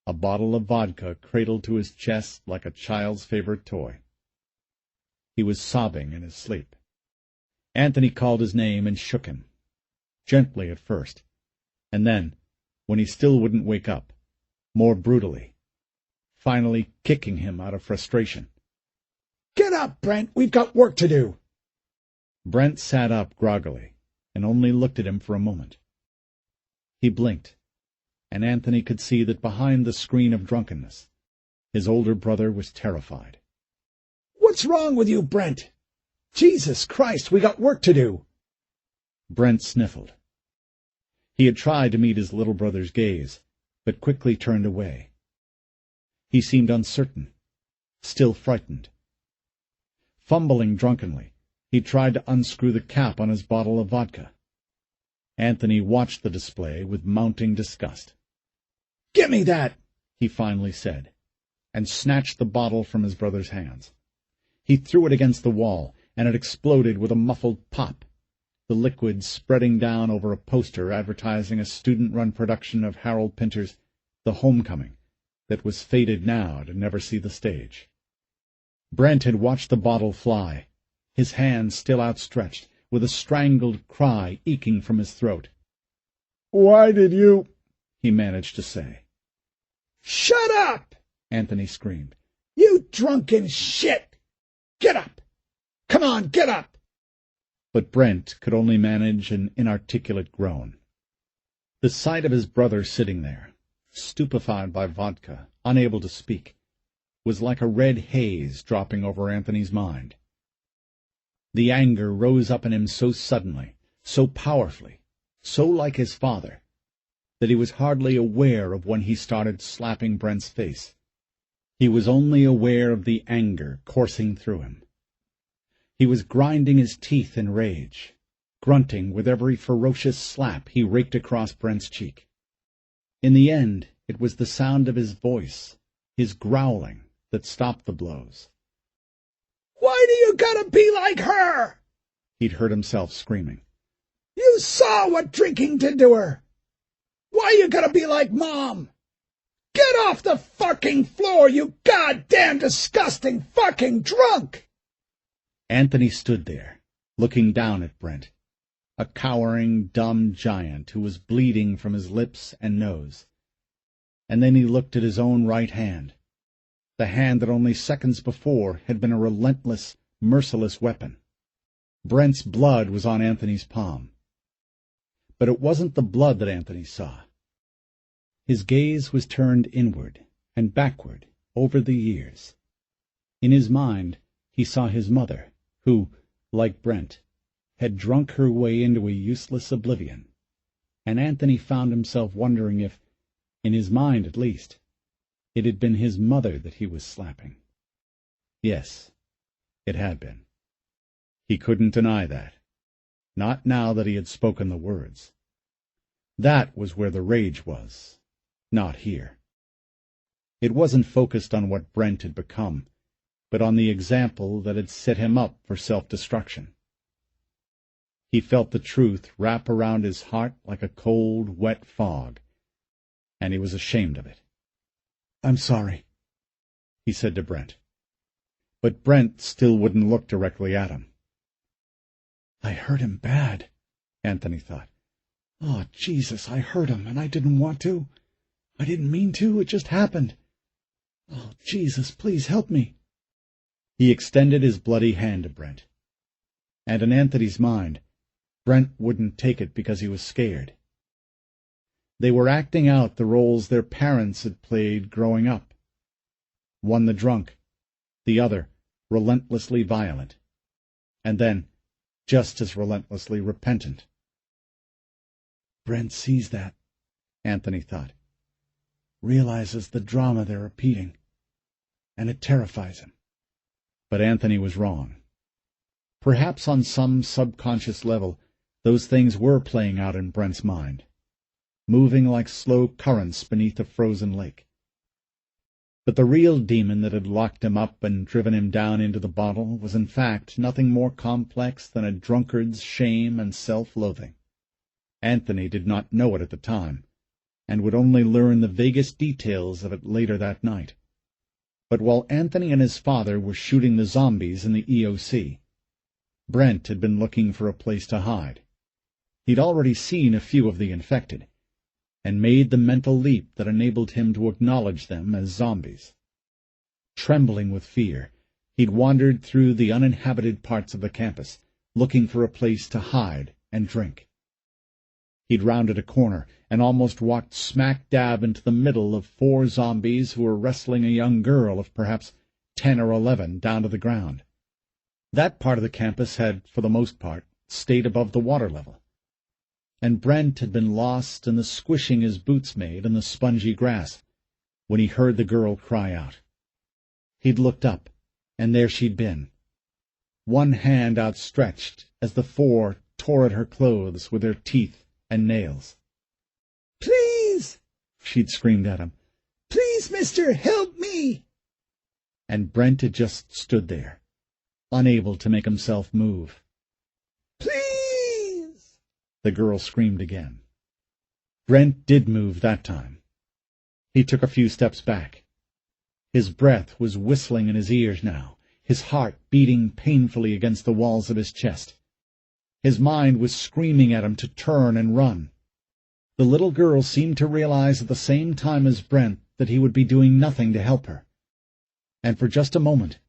a bottle of vodka cradled to his chest like a child's favorite toy. He was sobbing in his sleep. Anthony called his name and shook him, gently at first, and then, when he still wouldn't wake up, more brutally, finally kicking him out of frustration. "Get up, Brent! We've got work to do!" Brent sat up groggily and only looked at him for a moment. He blinked, and Anthony could see that behind the screen of drunkenness, his older brother was terrified. "What's wrong with you, Brent? Jesus Christ, we got work to do!" Brent sniffled. He had tried to meet his little brother's gaze, but quickly turned away. He seemed uncertain, still frightened. Fumbling drunkenly, he tried to unscrew the cap on his bottle of vodka. Anthony watched the display with mounting disgust. "Give me that!" he finally said, and snatched the bottle from his brother's hands. He threw it against the wall, and it exploded with a muffled pop, the liquid spreading down over a poster advertising a student-run production of Harold Pinter's The Homecoming that was fated now to never see the stage. Brent had watched the bottle fly, his hand still outstretched, with a strangled cry eking from his throat. "Why did you—" he managed to say. "Shut up!" Anthony screamed. "You drunken shit! Get up! Come on, get up!" But Brent could only manage an inarticulate groan. The sight of his brother sitting there, stupefied by vodka, unable to speak, was like a red haze dropping over Anthony's mind. The anger rose up in him so suddenly, so powerfully, so like his father, that he was hardly aware of when he started slapping Brent's face. He was only aware of the anger coursing through him. He was grinding his teeth in rage, grunting with every ferocious slap he raked across Brent's cheek. In the end, it was the sound of his voice, his growling, that stopped the blows. "Why do you gotta be like her?" He'd heard himself screaming. "You saw what drinking did to her. Why you gotta be like Mom? Get off the fucking floor, you goddamn disgusting fucking drunk!" Anthony stood there, looking down at Brent, a cowering, dumb giant who was bleeding from his lips and nose. And then he looked at his own right hand, the hand that only seconds before had been a relentless, merciless weapon. Brent's blood was on Anthony's palm. But it wasn't the blood that Anthony saw. His gaze was turned inward and backward over the years. In his mind he saw his mother, who, like Brent, had drunk her way into a useless oblivion, and Anthony found himself wondering if, in his mind at least, it had been his mother that he was slapping. Yes, it had been. He couldn't deny that, not now that he had spoken the words. That was where the rage was, not here. It wasn't focused on what Brent had become, but on the example that had set him up for self-destruction. He felt the truth wrap around his heart like a cold, wet fog, and he was ashamed of it. "I'm sorry," he said to Brent. But Brent still wouldn't look directly at him. "I hurt him bad," Anthony thought. "Oh, Jesus, I hurt him, and I didn't want to. I didn't mean to. It just happened. Oh, Jesus, please help me." He extended his bloody hand to Brent. And in Anthony's mind, Brent wouldn't take it because he was scared. They were acting out the roles their parents had played growing up. One the drunk, the other relentlessly violent, and then just as relentlessly repentant. Brent sees that, Anthony thought, realizes the drama they're repeating, and it terrifies him. But Anthony was wrong. Perhaps on some subconscious level, those things were playing out in Brent's mind, moving like slow currents beneath a frozen lake. But the real demon that had locked him up and driven him down into the bottle was in fact nothing more complex than a drunkard's shame and self-loathing. Anthony did not know it at the time, and would only learn the vaguest details of it later that night. But while Anthony and his father were shooting the zombies in the EOC, Brent had been looking for a place to hide. He'd already seen a few of the infected, and made the mental leap that enabled him to acknowledge them as zombies. Trembling with fear, he'd wandered through the uninhabited parts of the campus, looking for a place to hide and drink. He'd rounded a corner and almost walked smack dab into the middle of 4 zombies who were wrestling a young girl of perhaps 10 or 11 down to the ground. That part of the campus had, for the most part, stayed above the water level, and Brent had been lost in the squishing his boots made in the spongy grass when he heard the girl cry out. He'd looked up, and there she'd been, one hand outstretched as the 4 tore at her clothes with their teeth and nails. "Please!" she'd screamed at him. "Please, mister, help me!" And Brent had just stood there, unable to make himself move. "Please!" the girl screamed again. Brent did move that time. He took a few steps back. His breath was whistling in his ears now, his heart beating painfully against the walls of his chest. His mind was screaming at him to turn and run. The little girl seemed to realize at the same time as Brent that he would be doing nothing to help her. And for just a moment,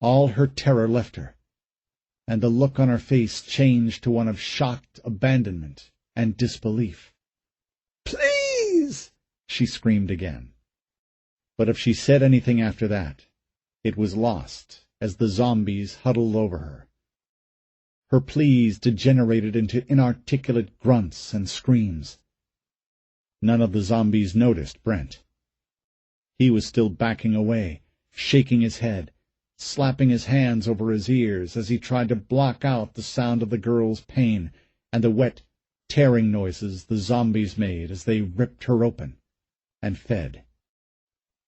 all her terror left her, and the look on her face changed to one of shocked abandonment and disbelief. "Please!" she screamed again. But if she said anything after that, it was lost as the zombies huddled over her. Her pleas degenerated into inarticulate grunts and screams. None of the zombies noticed Brent. He was still backing away, shaking his head, slapping his hands over his ears as he tried to block out the sound of the girl's pain and the wet, tearing noises the zombies made as they ripped her open and fed.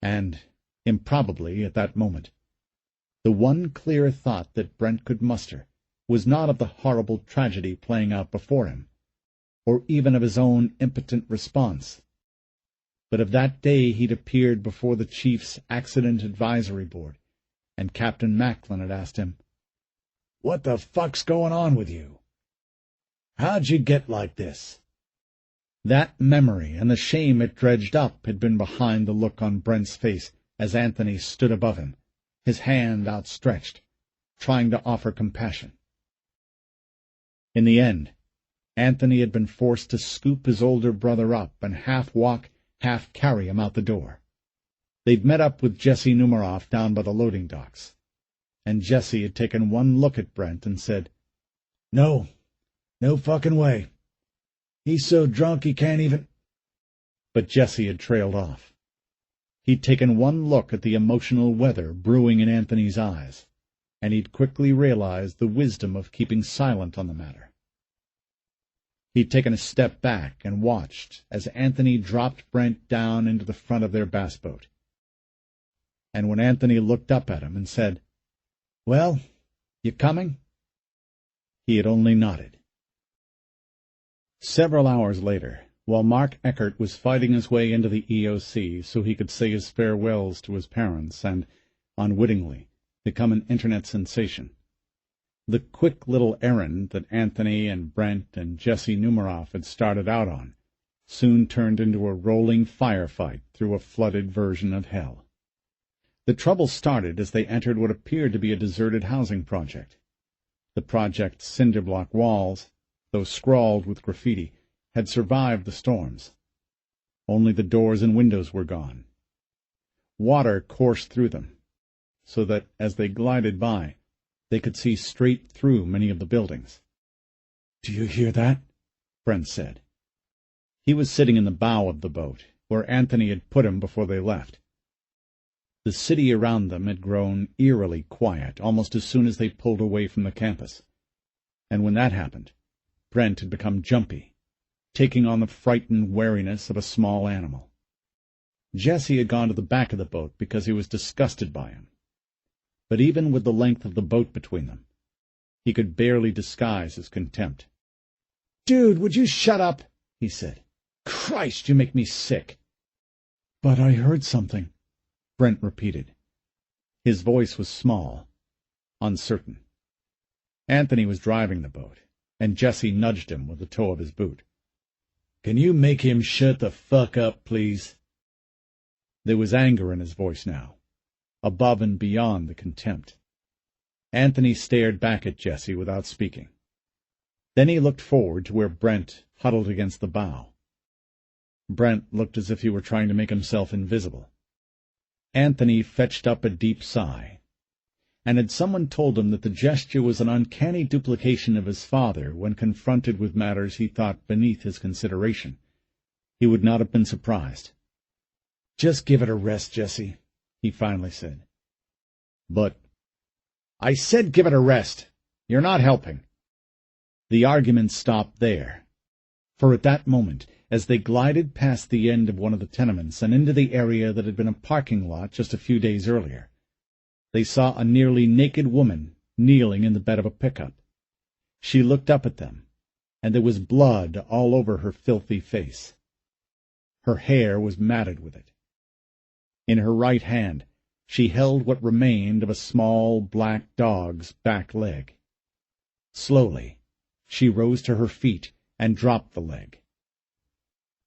And, improbably at that moment, the one clear thought that Brent could muster was not of the horrible tragedy playing out before him, or even of his own impotent response, but of that day he'd appeared before the chief's accident advisory board, and Captain Macklin had asked him, "What the fuck's going on with you? How'd you get like this?" That memory and the shame it dredged up had been behind the look on Brent's face as Anthony stood above him, his hand outstretched, trying to offer compassion. In the end, Anthony had been forced to scoop his older brother up and half-walk, half-carry him out the door. They'd met up with Jesse Numeroff down by the loading docks, and Jesse had taken one look at Brent and said, "No. No fucking way. He's so drunk he can't even—" But Jesse had trailed off. He'd taken one look at the emotional weather brewing in Anthony's eyes, and he'd quickly realized the wisdom of keeping silent on the matter. He'd taken a step back and watched as Anthony dropped Brent down into the front of their bass boat. And when Anthony looked up at him and said, "Well, you coming?" he had only nodded. Several hours later, while Mark Eckert was fighting his way into the EOC so he could say his farewells to his parents and, unwittingly, become an internet sensation, the quick little errand that Anthony and Brent and Jesse Numeroff had started out on soon turned into a rolling firefight through a flooded version of hell. The trouble started as they entered what appeared to be a deserted housing project. The project's cinder-block walls, though scrawled with graffiti, had survived the storms. Only the doors and windows were gone. Water coursed through them, so that, as they glided by, they could see straight through many of the buildings. "Do you hear that?" Brent said. He was sitting in the bow of the boat, where Anthony had put him before they left. The city around them had grown eerily quiet almost as soon as they pulled away from the campus, and when that happened, Brent had become jumpy, taking on the frightened wariness of a small animal. Jesse had gone to the back of the boat because he was disgusted by him. But even with the length of the boat between them, he could barely disguise his contempt. "Dude, would you shut up?" he said. "Christ, you make me sick." "But I heard something," Brent repeated. His voice was small, uncertain. Anthony was driving the boat, and Jesse nudged him with the toe of his boot. "Can you make him shut the fuck up, please?" There was anger in his voice now, above and beyond the contempt. Anthony stared back at Jesse without speaking. Then he looked forward to where Brent huddled against the bow. Brent looked as if he were trying to make himself invisible. Anthony fetched up a deep sigh, and had someone told him that the gesture was an uncanny duplication of his father when confronted with matters he thought beneath his consideration, he would not have been surprised. "Just give it a rest, Jesse," he finally said. "But—" "I said give it a rest. You're not helping." The argument stopped there, for at that moment, as they glided past the end of one of the tenements and into the area that had been a parking lot just a few days earlier, they saw a nearly naked woman kneeling in the bed of a pickup. She looked up at them, and there was blood all over her filthy face. Her hair was matted with it. In her right hand she held what remained of a small black dog's back leg. Slowly she rose to her feet and dropped the leg.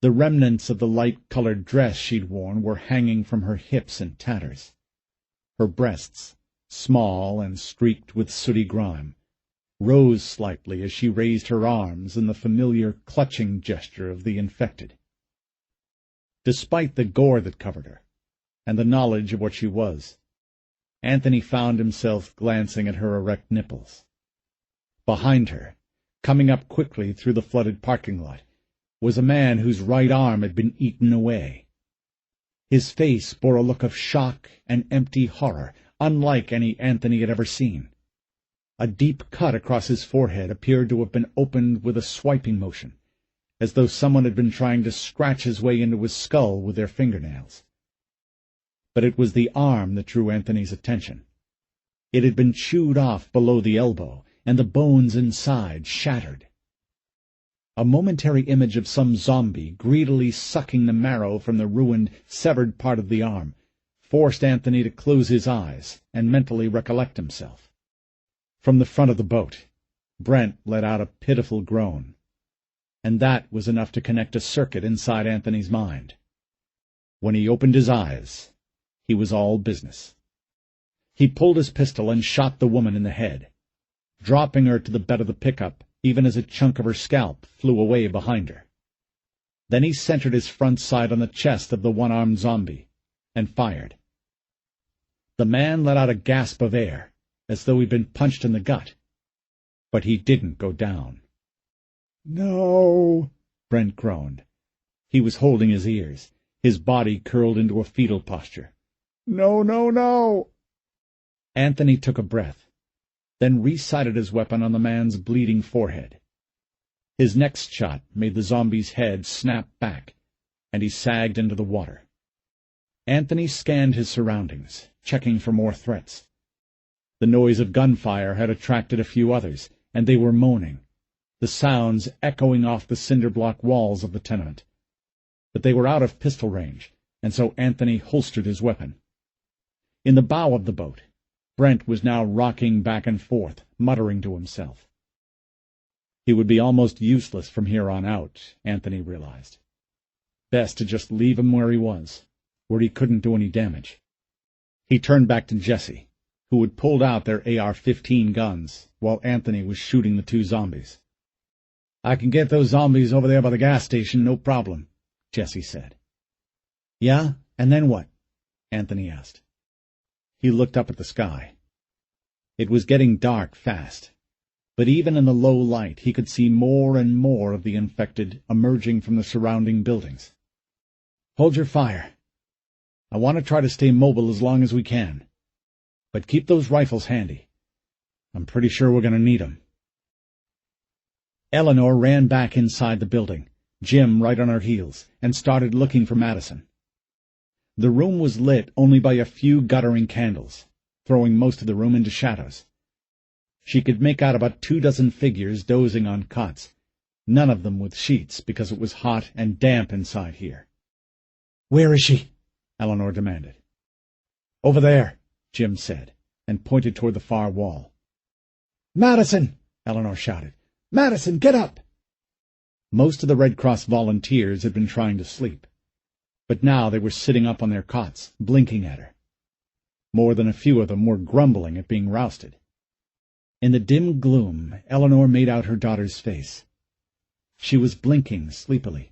The remnants of the light-colored dress she'd worn were hanging from her hips in tatters. Her breasts, small and streaked with sooty grime, rose slightly as she raised her arms in the familiar clutching gesture of the infected. Despite the gore that covered her, and the knowledge of what she was, Anthony found himself glancing at her erect nipples. Behind her, coming up quickly through the flooded parking lot, was a man whose right arm had been eaten away. His face bore a look of shock and empty horror, unlike any Anthony had ever seen. A deep cut across his forehead appeared to have been opened with a swiping motion, as though someone had been trying to scratch his way into his skull with their fingernails. But it was the arm that drew Anthony's attention. It had been chewed off below the elbow, and the bones inside shattered. A momentary image of some zombie greedily sucking the marrow from the ruined, severed part of the arm forced Anthony to close his eyes and mentally recollect himself. From the front of the boat, Brent let out a pitiful groan, and that was enough to connect a circuit inside Anthony's mind. When he opened his eyes, he was all business. He pulled his pistol and shot the woman in the head, dropping her to the bed of the pickup even as a chunk of her scalp flew away behind her. Then he centered his front sight on the chest of the one-armed zombie and fired. The man let out a gasp of air as though he'd been punched in the gut. But he didn't go down. "No," Brent groaned. He was holding his ears, his body curled into a fetal posture. "No, no, no." Anthony took a breath, then re-sighted his weapon on the man's bleeding forehead. His next shot made the zombie's head snap back, and he sagged into the water. Anthony scanned his surroundings, checking for more threats. The noise of gunfire had attracted a few others, and they were moaning, the sounds echoing off the cinder-block walls of the tenement. But they were out of pistol range, and so Anthony holstered his weapon. In the bow of the boat, Brent was now rocking back and forth, muttering to himself. He would be almost useless from here on out, Anthony realized. Best to just leave him where he was, where he couldn't do any damage. He turned back to Jesse, who had pulled out their AR-15 guns while Anthony was shooting the two zombies. "I can get those zombies over there by the gas station, no problem," Jesse said. "Yeah, and then what?" Anthony asked. He looked up at the sky. It was getting dark fast, but even in the low light he could see more and more of the infected emerging from the surrounding buildings. "Hold your fire. I want to try to stay mobile as long as we can. But keep those rifles handy. I'm pretty sure we're going to need them." Eleanor ran back inside the building, Jim right on her heels, and started looking for Madison. The room was lit only by a few guttering candles, throwing most of the room into shadows. She could make out about 24 figures dozing on cots, none of them with sheets because it was hot and damp inside here. "Where is she?" Eleanor demanded. "Over there," Jim said, and pointed toward the far wall. "Madison!" Eleanor shouted. "Madison, get up!" Most of the Red Cross volunteers had been trying to sleep, but now they were sitting up on their cots, blinking at her. More than a few of them were grumbling at being rousted. In the dim gloom, Eleanor made out her daughter's face. She was blinking sleepily,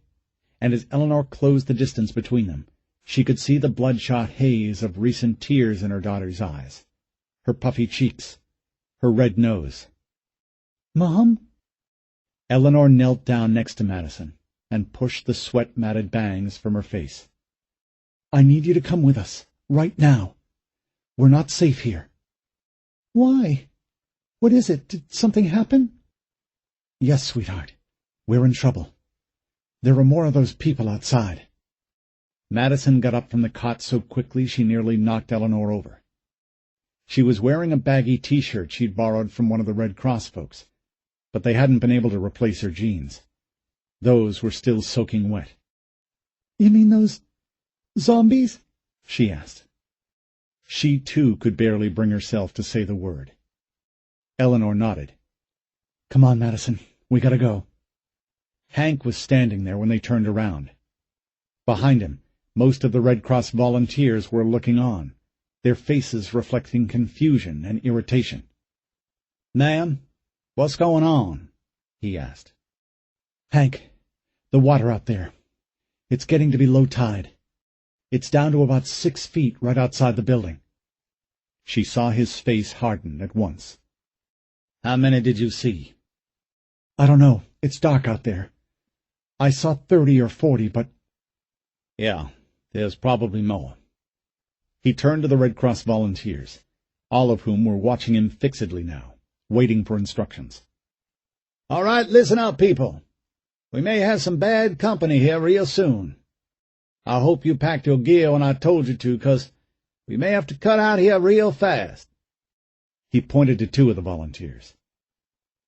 and as Eleanor closed the distance between them, she could see the bloodshot haze of recent tears in her daughter's eyes, her puffy cheeks, her red nose. "Mom?" Eleanor knelt down next to Madison and pushed the sweat-matted bangs from her face. "I need you to come with us, right now. We're not safe here." "Why? What is it? Did something happen?" "Yes, sweetheart. We're in trouble. There are more of those people outside." Madison got up from the cot so quickly she nearly knocked Eleanor over. She was wearing a baggy T-shirt she'd borrowed from one of the Red Cross folks, but they hadn't been able to replace her jeans. Those were still soaking wet. "You mean those zombies?" she asked. She, too, could barely bring herself to say the word. Eleanor nodded. "Come on, Madison. We gotta go." Hank was standing there when they turned around. Behind him, most of the Red Cross volunteers were looking on, their faces reflecting confusion and irritation. "Ma'am, what's going on?" he asked. "Hank, the water out there. It's getting to be low tide. It's down to about 6 feet right outside the building." She saw his face harden at once. "How many did you see?" "I don't know. It's dark out there. I saw 30 or 40, but—" "Yeah, there's probably more." He turned to the Red Cross volunteers, all of whom were watching him fixedly now, waiting for instructions. "All right, listen up, people. We may have some bad company here real soon. I hope you packed your gear when I told you to, 'cause we may have to cut out here real fast." He pointed to 2 of the volunteers.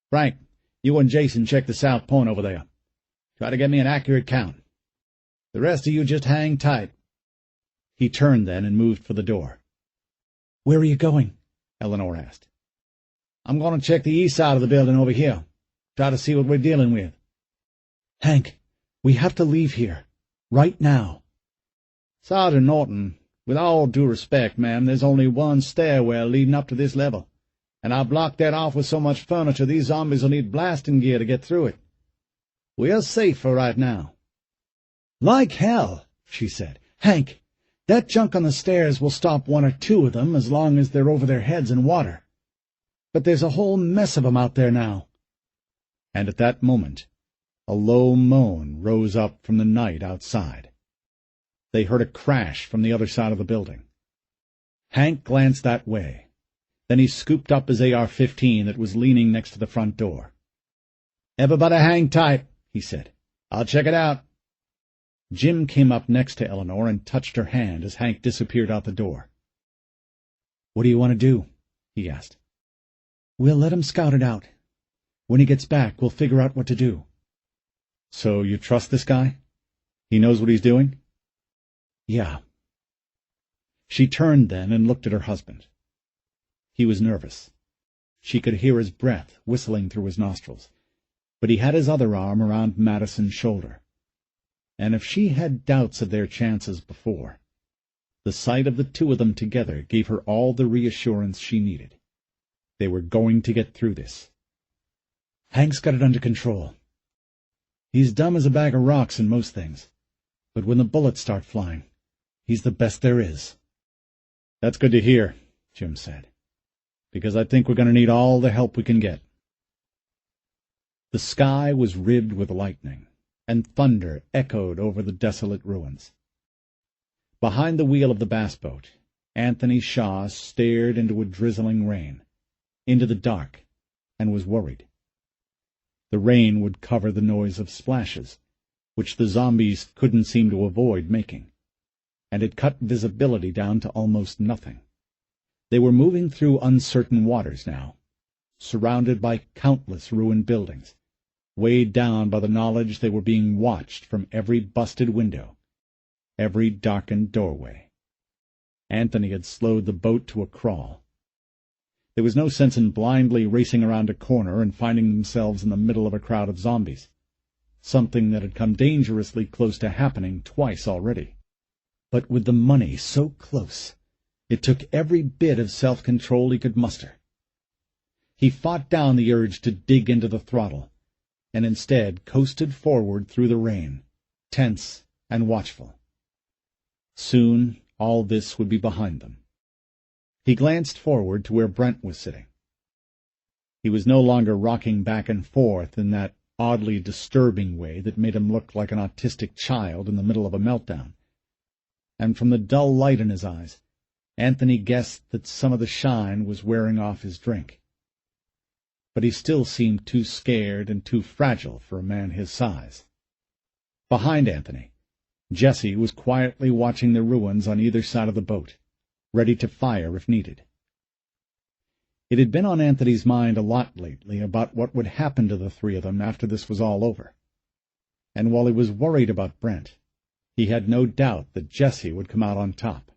"Frank, you and Jason check the south point over there. Try to get me an accurate count. The rest of you just hang tight." He turned then and moved for the door. "Where are you going?" Eleanor asked. "I'm going to check the east side of the building over here. Try to see what we're dealing with." "Hank, we have to leave here. Right now." "Sergeant Norton, with all due respect, ma'am, there's only one stairwell leading up to this level, and I blocked that off with so much furniture these zombies will need blasting gear to get through it. We're safe for right now." "Like hell," she said. "Hank, that junk on the stairs will stop 1 or 2 of them as long as they're over their heads in water. But there's a whole mess of 'em out there now. And at that moment, a low moan rose up from the night outside. They heard a crash from the other side of the building. Hank glanced that way. Then he scooped up his AR-15 that was leaning next to the front door. "Everybody hang tight," he said. "I'll check it out." Jim came up next to Eleanor and touched her hand as Hank disappeared out the door. "What do you want to do?" he asked. "We'll let him scout it out. When he gets back, we'll figure out what to do." "So you trust this guy? He knows what he's doing?" "Yeah." She turned then and looked at her husband. He was nervous. She could hear his breath whistling through his nostrils, but he had his other arm around Madison's shoulder. And if she had doubts of their chances before, the sight of the two of them together gave her all the reassurance she needed. They were going to get through this. "Hank's got it under control. He's dumb as a bag of rocks in most things, but when the bullets start flying, he's the best there is." "That's good to hear," Jim said, "because I think we're going to need all the help we can get." The sky was ribbed with lightning, and thunder echoed over the desolate ruins. Behind the wheel of the bass boat, Anthony Shaw stared into a drizzling rain, into the dark, and was worried. The rain would cover the noise of splashes, which the zombies couldn't seem to avoid making, and it cut visibility down to almost nothing. They were moving through uncertain waters now, surrounded by countless ruined buildings, weighed down by the knowledge they were being watched from every busted window, every darkened doorway. Anthony had slowed the boat to a crawl. There was no sense in blindly racing around a corner and finding themselves in the middle of a crowd of zombies, something that had come dangerously close to happening twice already. But with the money so close, it took every bit of self-control he could muster. He fought down the urge to dig into the throttle, and instead coasted forward through the rain, tense and watchful. Soon all this would be behind them. He glanced forward to where Brent was sitting. He was no longer rocking back and forth in that oddly disturbing way that made him look like an autistic child in the middle of a meltdown, and from the dull light in his eyes, Anthony guessed that some of the shine was wearing off his drink. But he still seemed too scared and too fragile for a man his size. Behind Anthony, Jessie was quietly watching the ruins on either side of the boat, ready to fire if needed. It had been on Anthony's mind a lot lately about what would happen to the three of them after this was all over, and while he was worried about Brent, he had no doubt that Jessie would come out on top.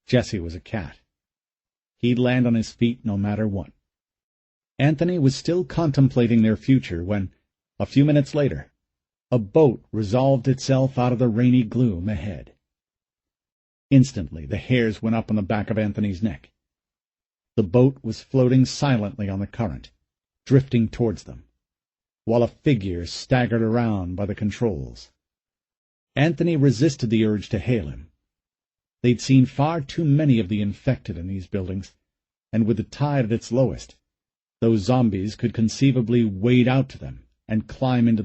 Jessie was a cat. He'd land on his feet no matter what. Anthony was still contemplating their future when, a few minutes later, a boat resolved itself out of the rainy gloom ahead. Instantly the hairs went up on the back of Anthony's neck. The boat was floating silently on the current, drifting towards them, while a figure staggered around by the controls. Anthony resisted the urge to hail him. They'd seen far too many of the infected in these buildings, and with the tide at its lowest, those zombies could conceivably wade out to them and climb into